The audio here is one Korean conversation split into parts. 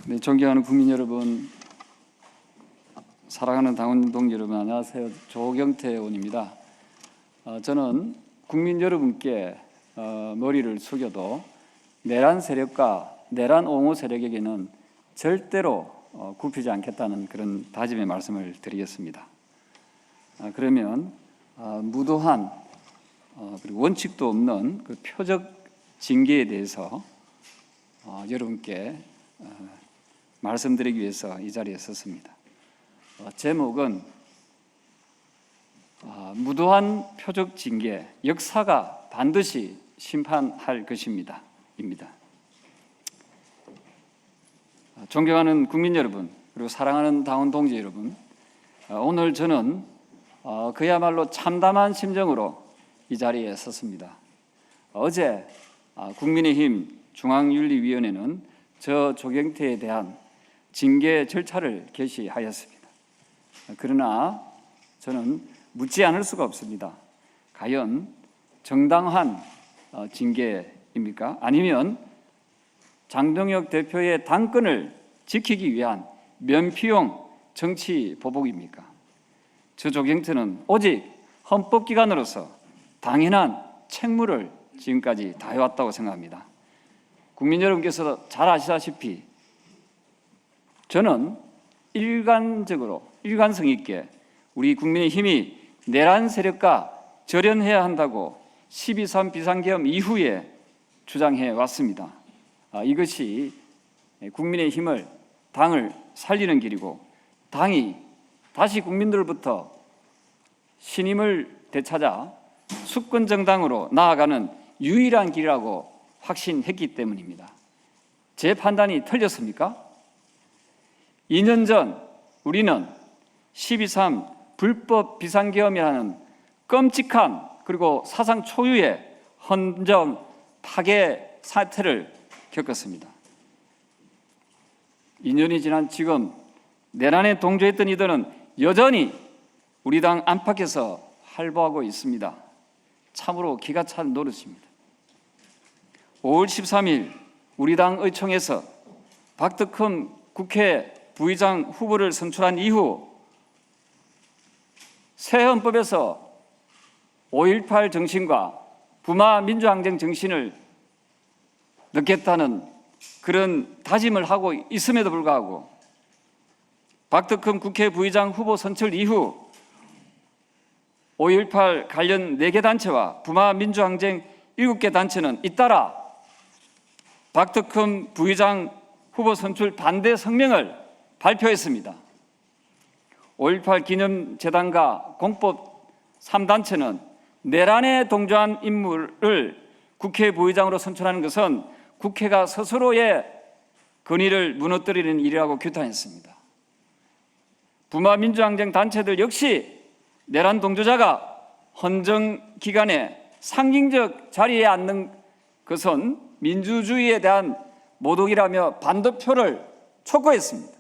네, 존경하는 국민 여러분, 사랑하는 당원 동지 여러분, 안녕하세요. 조경태 의원입니다. 저는 국민 여러분께 머리를 숙여도 내란 세력과 내란 옹호 세력에게는 절대로 굽히지 않겠다는 그런 다짐의 말씀을 드리겠습니다. 그러면 무도한 그리고 원칙도 없는 그 표적 징계에 대해서 여러분께 말씀드리기 위해서 이 자리에 섰습니다. 제목은 무도한 표적 징계, 역사가 반드시 심판할 것입니다. 입니다. 존경하는 국민 여러분, 그리고 사랑하는 당원 동지 여러분, 오늘 저는 그야말로 참담한 심정으로 이 자리에 섰습니다. 어제 국민의힘 중앙윤리위원회는 저 조경태에 대한 징계 절차를 개시하였습니다. 그러나 저는 묻지 않을 수가 없습니다. 과연 정당한 징계입니까? 아니면 장동혁 대표의 당권을 지키기 위한 면피용 정치 보복입니까? 저 조경태는 오직 헌법기관으로서 당연한 책무를 지금까지 다해왔다고 생각합니다. 국민 여러분께서 잘 아시다시피 저는 일관성 있게 우리 국민의힘이 내란 세력과 절연해야 한다고 12.3 비상계엄 이후에 주장해 왔습니다. 이것이 국민의힘을, 당을 살리는 길이고 당이 다시 국민들로부터 신임을 되찾아 수권정당으로 나아가는 유일한 길이라고 확신했기 때문입니다. 제 판단이 틀렸습니까? 2년 전 우리는 12.3 불법 비상계엄이라는 끔찍한 그리고 사상 초유의 헌정 파괴 사태를 겪었습니다. 2년이 지난 지금 내란에 동조했던 이들은 여전히 우리 당 안팎에서 활보하고 있습니다. 참으로 기가 찬 노릇입니다. 5월 13일 우리 당 의총에서 박덕흠 국회 부의장 후보를 선출한 이후 새 헌법에서 5.18 정신과 부마 민주항쟁 정신을 넣겠다는 그런 다짐을 하고 있음에도 불구하고 박덕흠 국회 부의장 후보 선출 이후 5.18 관련 4개 단체와 부마 민주항쟁 7개 단체는 잇따라 박덕흠 부의장 후보 선출 반대 성명을 발표했습니다. 5.18 기념재단과 공법 3단체는 내란에 동조한 인물을 국회 부의장으로 선출하는 것은 국회가 스스로의 권위를 무너뜨리는 일이라고 규탄했습니다. 부마 민주항쟁 단체들 역시 내란 동조자가 헌정기관에 상징적 자리에 앉는 것은 민주주의에 대한 모독이라며 반대표를 촉구했습니다.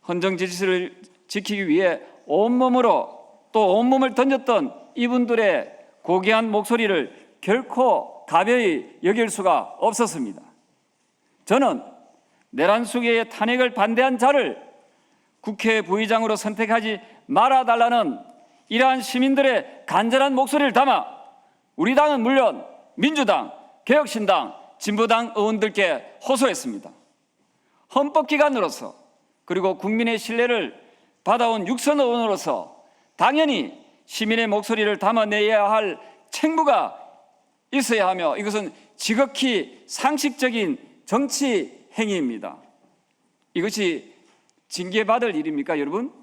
헌정 질서를 지키기 위해 온몸을 던졌던 이분들의 고귀한 목소리를 결코 가벼이 여길 수가 없었습니다. 저는 내란 수계의 탄핵을 반대한 자를 국회 부의장으로 선택하지 말아달라는 이러한 시민들의 간절한 목소리를 담아 우리 당은 물론 민주당, 개혁신당, 진보당 의원들께 호소했습니다. 헌법기관으로서 그리고 국민의 신뢰를 받아온 육선 의원으로서 당연히 시민의 목소리를 담아내야 할 책무가 있어야 하며 이것은 지극히 상식적인 정치 행위입니다. 이것이 징계받을 일입니까, 여러분?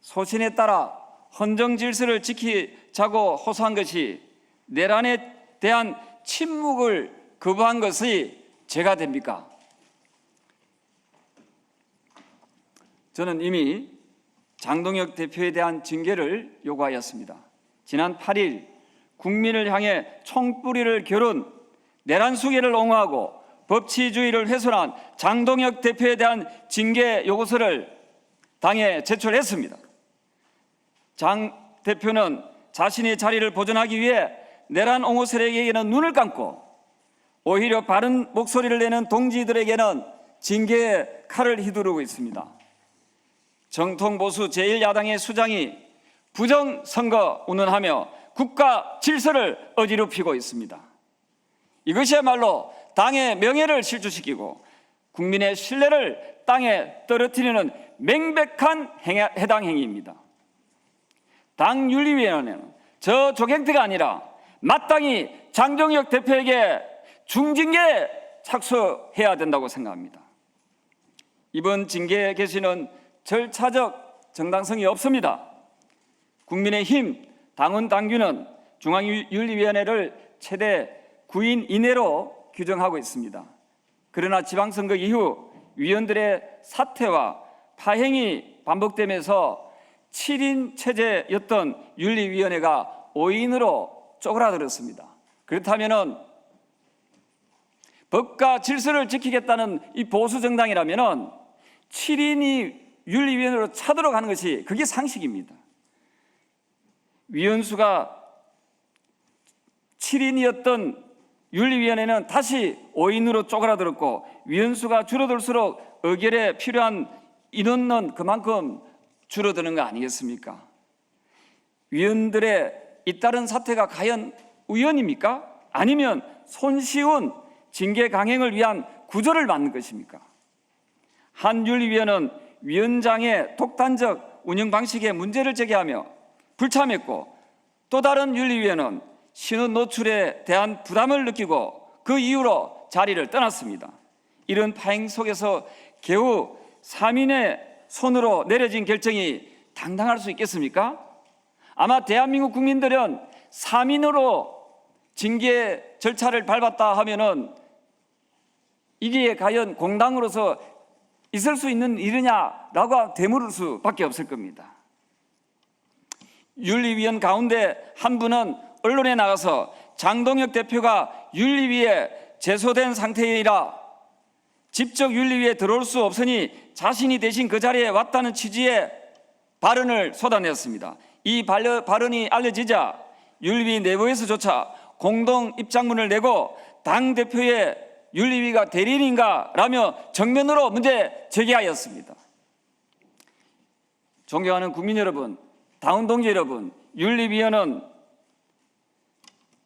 소신에 따라 헌정 질서를 지키자고 호소한 것이 내란에 대한 침묵을 거부한 것이 죄가 됩니까? 저는 이미 장동혁 대표에 대한 징계를 요구하였습니다. 지난 8일 국민을 향해 총뿌리를 겨룬 내란 수계를 옹호하고 법치주의를 훼손한 장동혁 대표에 대한 징계 요구서를 당에 제출했습니다. 장 대표는 자신의 자리를 보존하기 위해 내란 옹호 세력에게는 눈을 감고 오히려 바른 목소리를 내는 동지들에게는 징계의 칼을 휘두르고 있습니다. 정통 보수 제1야당의 수장이 부정선거 운운하며 국가 질서를 어지럽히고 있습니다. 이것이야말로 당의 명예를 실추시키고 국민의 신뢰를 땅에 떨어뜨리는 명백한 해당 행위입니다. 당 윤리위원회는 저 조경태가 아니라 마땅히 장동혁 대표에게 중징계에 착수해야 된다고 생각합니다. 이번 징계 개시는 절차적 정당성이 없습니다. 국민의힘 당원 당규는 중앙윤리위원회를 최대 9인 이내로 규정하고 있습니다. 그러나 지방선거 이후 위원들의 사퇴와 파행이 반복되면서 7인 체제였던 윤리위원회가 5인으로 쪼그라들었습니다. 그렇다면 법과 질서를 지키겠다는 이 보수 정당이라면 7인이 윤리위원회로 차도록 하는 것이 그게 상식입니다. 위원수가 7인이었던 윤리위원회는 다시 5인으로 쪼그라들었고 위원수가 줄어들수록 의결에 필요한 인원은 그만큼 줄어드는 거 아니겠습니까? 위원들의 잇따른 사태가 과연 우연입니까? 아니면 손쉬운 징계 강행을 위한 구조를 만든 것입니까? 한 윤리위원은 위원장의 독단적 운영 방식에 문제를 제기하며 불참했고 또 다른 윤리위원은 신원 노출에 대한 부담을 느끼고 그 이후로 자리를 떠났습니다. 이런 파행 속에서 겨우 3인의 손으로 내려진 결정이 당당할 수 있겠습니까? 아마 대한민국 국민들은 3인으로 징계 절차를 밟았다 하면은 이게 과연 공당으로서 있을 수 있는 일이냐라고 되물을 수밖에 없을 겁니다. 윤리위원 가운데 한 분은 언론에 나가서 장동혁 대표가 윤리위에 제소된 상태이라 직접 윤리위에 들어올 수 없으니 자신이 대신 그 자리에 왔다는 취지의 발언을 쏟아냈습니다. 이 발언이 알려지자 윤리위 내부에서조차 공동 입장문을 내고 당대표의 윤리위가 대리인인가라며 정면으로 문제 제기하였습니다. 존경하는 국민 여러분, 당원 동지 여러분, 윤리위원은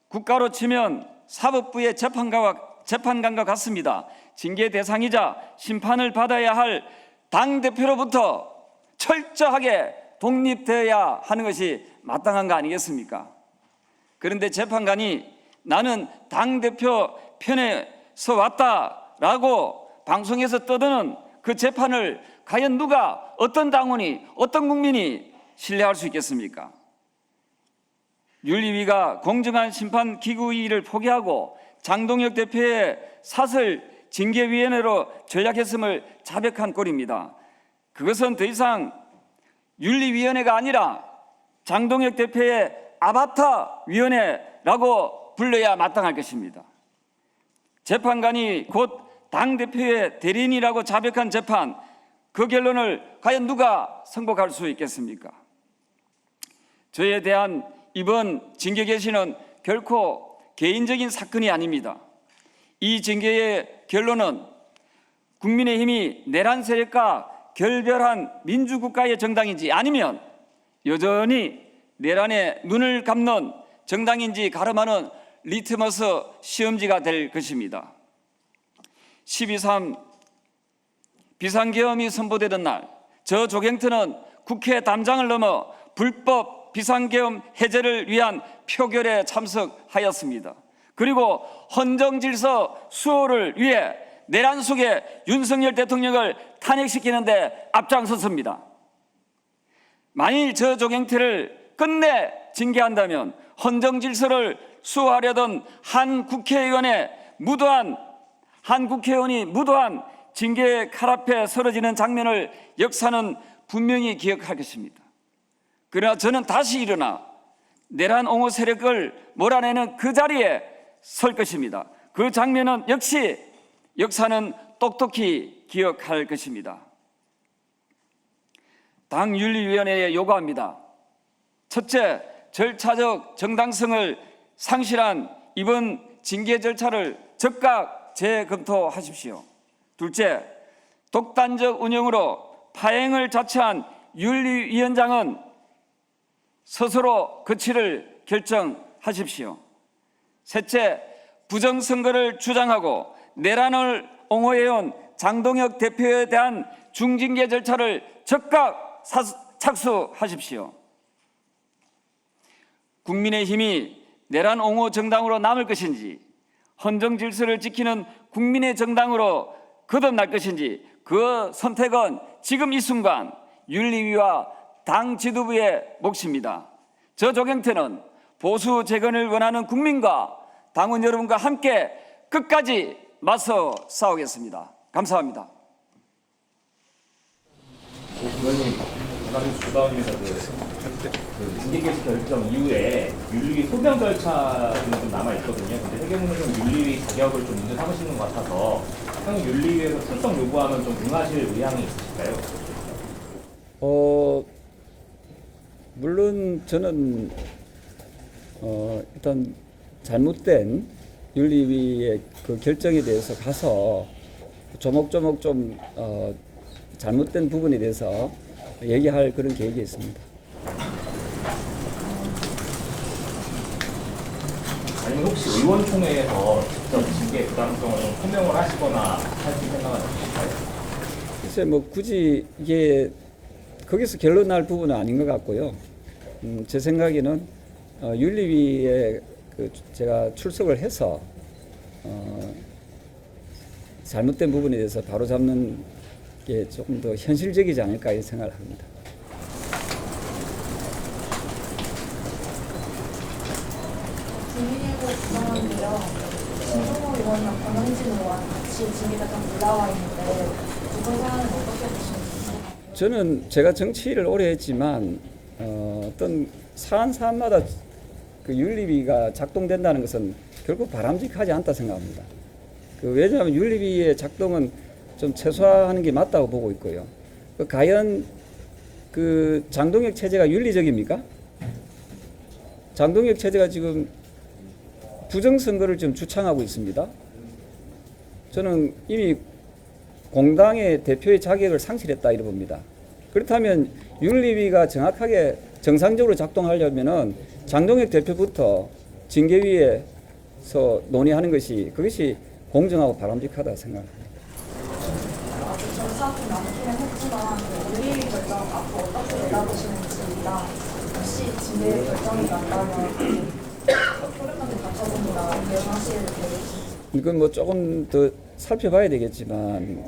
국가로 치면 사법부의 재판관과 같습니다. 징계 대상이자 심판을 받아야 할 당대표로부터 철저하게 독립되어야 하는 것이 마땅한 거 아니겠습니까? 그런데 재판관이 나는 당대표 편에서 왔다라고 방송에서 떠드는 그 재판을 과연 누가, 어떤 당원이, 어떤 국민이 신뢰할 수 있겠습니까? 윤리위가 공정한 심판 기구위를 포기하고 장동혁 대표의 사설 징계위원회로 전락했음을 자백한 꼴입니다. 그것은 더 이상 윤리위원회가 아니라 장동혁 대표의 아바타 위원회라고 불러야 마땅할 것입니다. 재판관이 곧 당대표의 대리인이라고 자백한 재판, 그 결론을 과연 누가 승복할 수 있겠습니까? 저에 대한 이번 징계 개시는 결코 개인적인 사건이 아닙니다. 이 징계의 결론은 국민의힘이 내란 세력과 결별한 민주국가의 정당인지 아니면 여전히 내란에 눈을 감는 정당인지 가름하는 리트머스 시험지가 될 것입니다. 12.3 비상계엄이 선포되던 날, 저 조경태는 국회 담장을 넘어 불법 비상계엄 해제를 위한 표결에 참석하였습니다. 그리고 헌정질서 수호를 위해 내란 속에 윤석열 대통령을 탄핵시키는 데 앞장섰습니다. 만일 저 조경태를 끝내 징계한다면 헌정질서를 수호하려던 한 국회의원이 무도한 징계의 칼 앞에 쓰러지는 장면을 역사는 분명히 기억할 것입니다. 그러나 저는 다시 일어나 내란 옹호 세력을 몰아내는 그 자리에 설 것입니다. 그 장면은 역시 역사는 똑똑히 기억할 것입니다. 당윤리위원회에 요구합니다. 첫째, 절차적 정당성을 상실한 이번 징계 절차를 즉각 재검토하십시오. 둘째, 독단적 운영으로 파행을 자처한 윤리위원장은 스스로 거취를 결정하십시오. 셋째, 부정선거를 주장하고 내란을 옹호해온 장동혁 대표에 대한 중징계 절차를 즉각 착수하십시오. 국민의힘이 내란 옹호 정당으로 남을 것인지, 헌정 질서를 지키는 국민의 정당으로 거듭날 것인지, 그 선택은 지금 이 순간 윤리위와 당 지도부의 몫입니다. 저 조경태는 보수 재건을 원하는 국민과 당원 여러분과 함께 끝까지 맞서 싸우겠습니다. 감사합니다. 의원님, 반갑습니다. 조다원입니다. 징계개시 결정 이후에 윤리위 소명 절차는 좀 남아 있거든요. 근데 세계문은 좀 윤리위 자격을 좀 문제 삼으시는 것 같아서 향후 윤리위에서 출석 요구하면 좀 응하실 의향이 있으실까요? 물론 저는 일단 잘못된 윤리위의 그 결정에 대해서 가서 조목조목 좀 잘못된 부분에 대해서 얘기할 그런 계획이 있습니다. 아니면 혹시 의원총회에서 직접 징계 부담성을 좀 설명을 하시거나 하실 생각은 없으실까요? 글쎄 뭐 굳이 이게 거기서 결론 날 부분은 아닌 것 같고요. 제 생각에는 윤리위에 제가 출석을 해서 잘못된 부분에 대해서 바로잡는 게 조금 더 현실적이지 않을까 이 생각을 합니다. 국민의힘 구성원인데요. 신동호 의원이랑 권영진 의원 같이 징계가 좀 올라와 있는데 이번 사안은 어떻게 보시는지? 저는 제가 정치를 오래 했지만 어떤 사안마다 그 윤리위가 작동된다는 것은 결국 바람직하지 않다 생각합니다. 왜냐하면 윤리위의 작동은 좀 최소화하는 게 맞다고 보고 있고요. 과연 그 장동혁 체제가 윤리적입니까? 장동혁 체제가 지금 부정선거를 좀 주창하고 있습니다. 저는 이미 공당의 대표의 자격을 상실했다 이렇게 봅니다. 그렇다면 윤리위가 정확하게 정상적으로 작동하려면은 장동혁 대표부터 징계위에서 논의하는 그것이 공정하고 바람직하다 생각합니다. 아직 절차 좀 남기는 했지만 윤리위 결정 앞으로 어떻게 내다보시는지랑 혹시 징계 결정이 난다면 소름까지 갖춰봅니다. 대응하실 계획이신지? 이건 뭐 조금 더 살펴봐야 되겠지만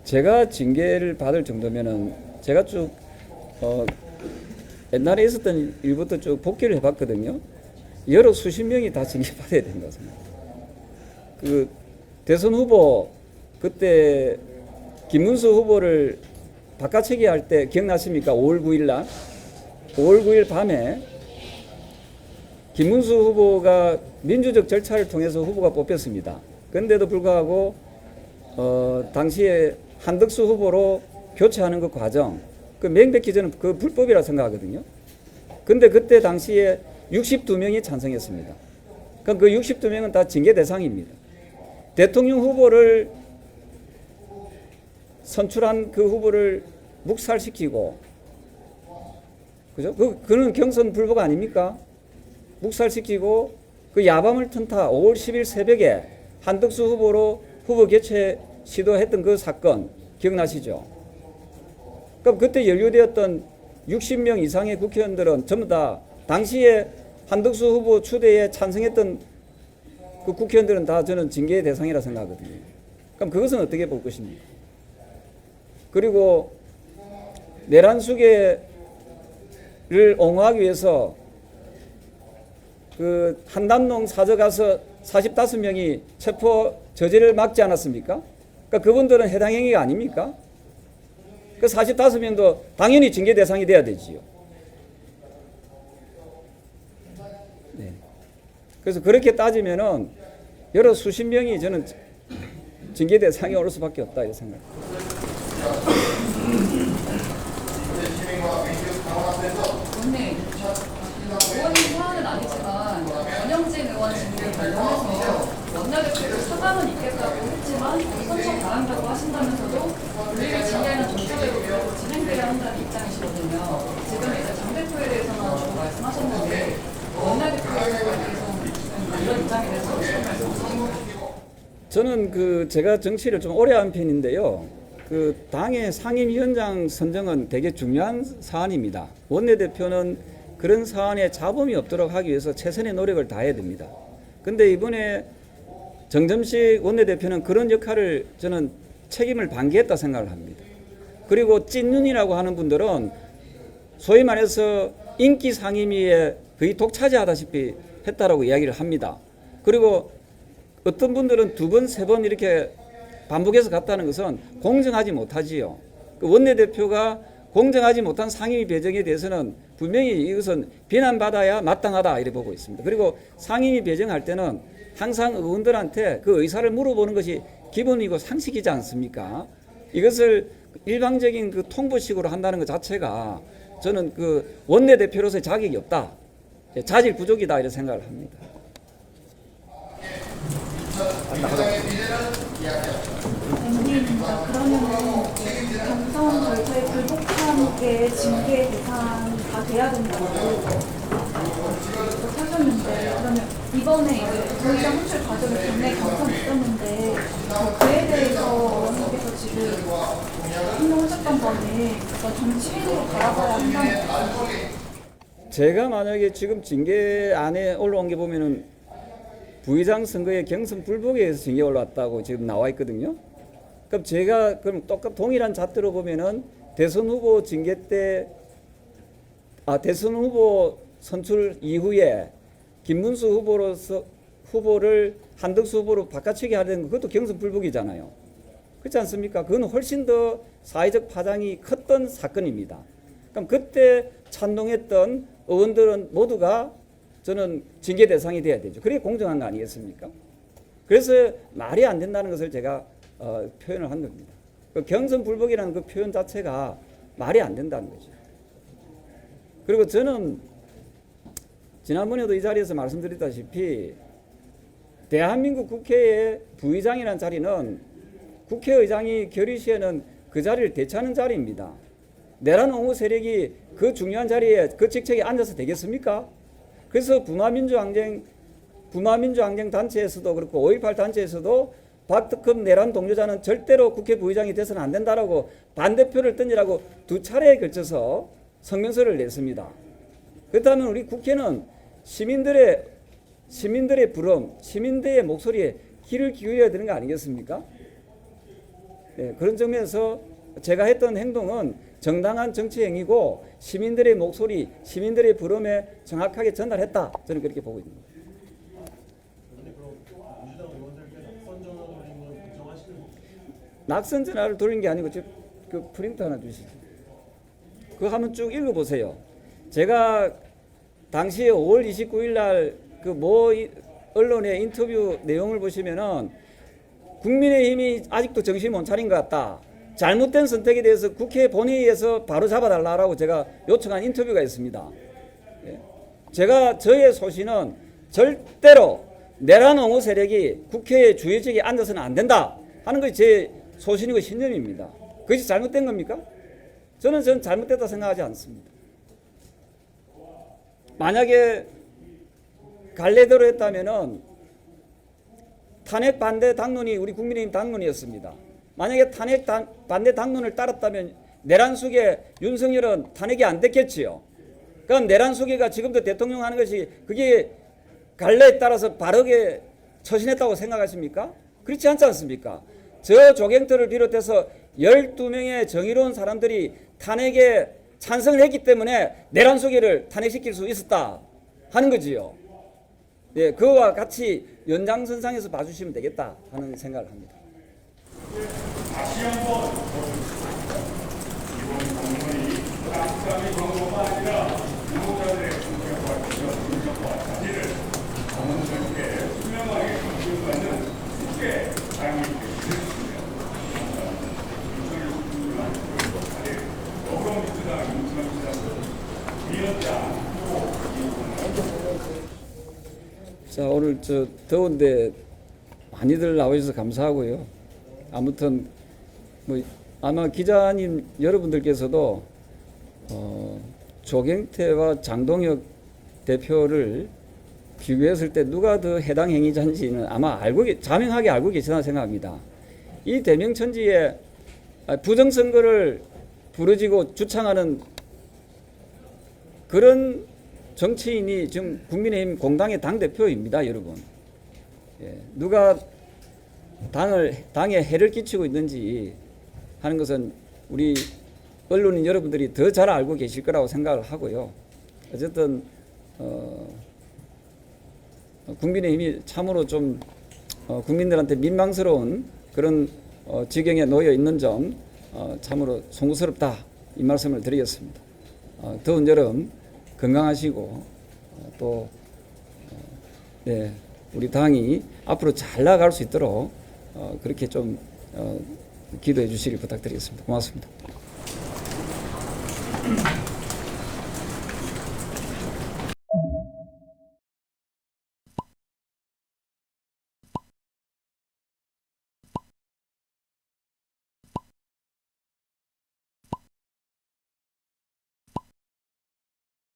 제가 징계를 받을 정도면은 제가 쭉 옛날에 있었던 일부터 쭉 복귀를 해봤거든요. 여러 수십 명이 다 징계받아야 된다고 생각합니다. 그 대선 후보 그때 김문수 후보를 바깥치기 할 때 기억나십니까? 5월 9일 날 5월 9일 밤에 김문수 후보가 민주적 절차를 통해서 후보가 뽑혔습니다. 그런데도 불구하고 당시에 한덕수 후보로 교체하는 그 과정, 그 명백히 저는 그 불법이라 생각하거든요. 근데 그때 당시에 62명이 찬성했습니다. 그럼 그 62명은 다 징계 대상입니다. 대통령 후보를 선출한 그 후보를 묵살시키고, 그죠? 그는 경선 불복 아닙니까? 묵살시키고 그 야밤을 튼타 5월 10일 새벽에 한덕수 후보로 후보 교체 시도했던 그 사건 기억나시죠? 그럼 그때 연루되었던 60명 이상의 국회의원들은 전부 다 당시에 한덕수 후보 추대에 찬성했던 그 국회의원들은 다 저는 징계의 대상이라 생각하거든요. 그럼 그것은 어떻게 볼 것입니까? 그리고 내란 수계를 옹호하기 위해서 그 한남농 사저 가서 45명이 체포 저지를 막지 않았습니까? 그러니까 그분들은 해당 행위가 아닙니까? 그 45명도 당연히 징계 대상이 돼야 되지요. 네. 그래서 그렇게 따지면은 여러 수십 명이 저는 징계 대상이 올 수밖에 없다 이렇게 생각합니다. 오늘 의원님 사안은 아니지만 권영진 의원 징계 관련해서 원내대표도 사과는 있겠다고 했지만 하지만 선처 바란다고 하신다면서도 분리를 징계하는 절차대로 외워서 진행돼야 한다는 입장이시거든요. 지금 이제 장 대표에 대해서는 주로 말씀하셨는데 원내대표에 대해서는 이런 입장에 대해서 어떻게 말씀하시나요? 저는 제가 정치를 좀 오래 한 편인데요. 당의 상임위원장 선정은 되게 중요한 사안입니다. 원내대표는 그런 사안에 잡음이 없도록 하기 위해서 최선의 노력을 다해야 됩니다. 근데 이번에 정점식 원내대표는 그런 역할을 저는 책임을 방기했다 생각을 합니다. 그리고 찐눈이라고 하는 분들은 소위 말해서 인기 상임위에 거의 독차지하다시피 했다라고 이야기를 합니다. 그리고 어떤 분들은 2번, 3번 이렇게 반복해서 갔다는 것은 공정하지 못하지요. 원내대표가 공정하지 못한 상임위 배정에 대해서는 분명히 이것은 비난받아야 마땅하다 이렇게 보고 있습니다. 그리고 상임위 배정할 때는 항상 의원들한테 그 의사를 물어보는 것이 기본이고 상식이지 않습니까? 이것을 일방적인 통보식으로 한다는 것 자체가 저는 원내대표로서의 자격이 없다. 자질 부족이다 이렇게 생각을 합니다. 엠비입니다. 그러면은 경선 절차에 불복한 게 징계 대상이 다 돼야 된다고 하셨는데 그러면 이번에 이제 부의장 선출 과정에 국내 경선이 있었는데 그에 대해서 어머니께서 지금 행동하셨던 거는 어떤 정치인으로 바라봐야 한다는 거예요? 제가 만약에 지금 징계안에 올라온 게 보면은 부의장 선거에 경선 불복에 의해서 징계 올라왔다고 지금 나와 있거든요. 그럼 제가 똑같 동일한 잣대로 보면은 대선 후보 징계 때 대선 후보 선출 이후에 김문수 후보를 한덕수 후보로 바꿔치기 하려는 거 그것도 경선 불복이잖아요. 그렇지 않습니까? 그건 훨씬 더 사회적 파장이 컸던 사건입니다. 그럼 그때 찬동했던 의원들은 모두가 저는 징계 대상이 돼야 되죠. 그게 공정한 거 아니겠습니까? 그래서 말이 안 된다는 것을 제가 표현을 한 겁니다. 경선 불복이라는 그 표현 자체가 말이 안 된다는 거죠. 그리고 저는 지난번에도 이 자리에서 말씀드렸다시피 대한민국 국회의 부의장이라는 자리는 국회의장이 결의시에는 그 자리를 대체하는 자리입니다. 내란 옹호 세력이 그 중요한 자리에 그 직책에 앉아서 되겠습니까? 그래서 부마민주항쟁 단체에서도 그렇고 5.18 단체에서도 박특흠 내란 동료자는 절대로 국회 부의장이 돼서는 안 된다라고 반대표를 던지라고 2차례에 걸쳐서 성명서를 냈습니다. 그렇다면 우리 국회는 시민들의 부름, 시민들의 목소리에 귀를 기울여야 되는 거 아니겠습니까? 네, 그런 점에서 제가 했던 행동은 정당한 정치 행위고 시민들의 목소리, 시민들의 부름에 정확하게 전달했다. 저는 그렇게 보고 있습니다. 낙선 전화를 돌린 게 아니고 그 프린트 하나 주시죠. 그거 한번 쭉 읽어보세요. 제가 당시에 5월 29일 날 언론의 인터뷰 내용을 보시면은 국민의힘이 아직도 정신 못 차린 것 같다. 잘못된 선택에 대해서 국회 본회의에서 바로 잡아달라고 제가 요청한 인터뷰가 있습니다. 저의 소신은 절대로 내란 옹호 세력이 국회의 주요직에 앉아서는 안 된다 하는 것이 제 소신이고 신념입니다. 그것이 잘못된 겁니까? 저는 잘못됐다 생각하지 않습니다. 만약에 갈래대로 했다면은 탄핵 반대 당론이 우리 국민의힘 당론이었습니다. 만약에 탄핵 반대 당론을 따랐다면 내란 속에 윤석열은 탄핵이 안 됐겠지요. 그럼 내란 속에가 지금도 대통령 하는 것이 그게 갈래에 따라서 바르게 처신했다고 생각하십니까? 그렇지 않지 않습니까? 저 조경태를 비롯해서 12명의 정의로운 사람들이 탄핵에 찬성을 했기 때문에 내란 소개를 탄핵시킬 수 있었다 하는 거지요. 예, 그거와 같이 연장선상에서 봐주시면 되겠다 하는 생각을 합니다. 자, 오늘 더운데 많이들 나오셔서 감사하고요. 아무튼 뭐 아마 기자님 여러분들께서도 조경태와 장동혁 대표를 비교했을 때 누가 더 해당 행위자인지는 아마 자명하게 알고 계시다 생각합니다. 이 대명천지에 부정선거를 부르짖고 주창하는 그런 정치인이 지금 국민의힘 공당의 당대표입니다, 여러분. 예, 누가 당에 해를 끼치고 있는지 하는 것은 우리 언론인 여러분들이 더 잘 알고 계실 거라고 생각을 하고요. 어쨌든 국민의힘이 참으로 좀 국민들한테 민망스러운 그런 지경에 놓여 있는 점 참으로 송구스럽다 이 말씀을 드리겠습니다. 더운 여름 건강하시고 또 네, 우리 당이 앞으로 잘 나아갈 수 있도록 그렇게 좀 기도해 주시길 부탁드리겠습니다. 고맙습니다.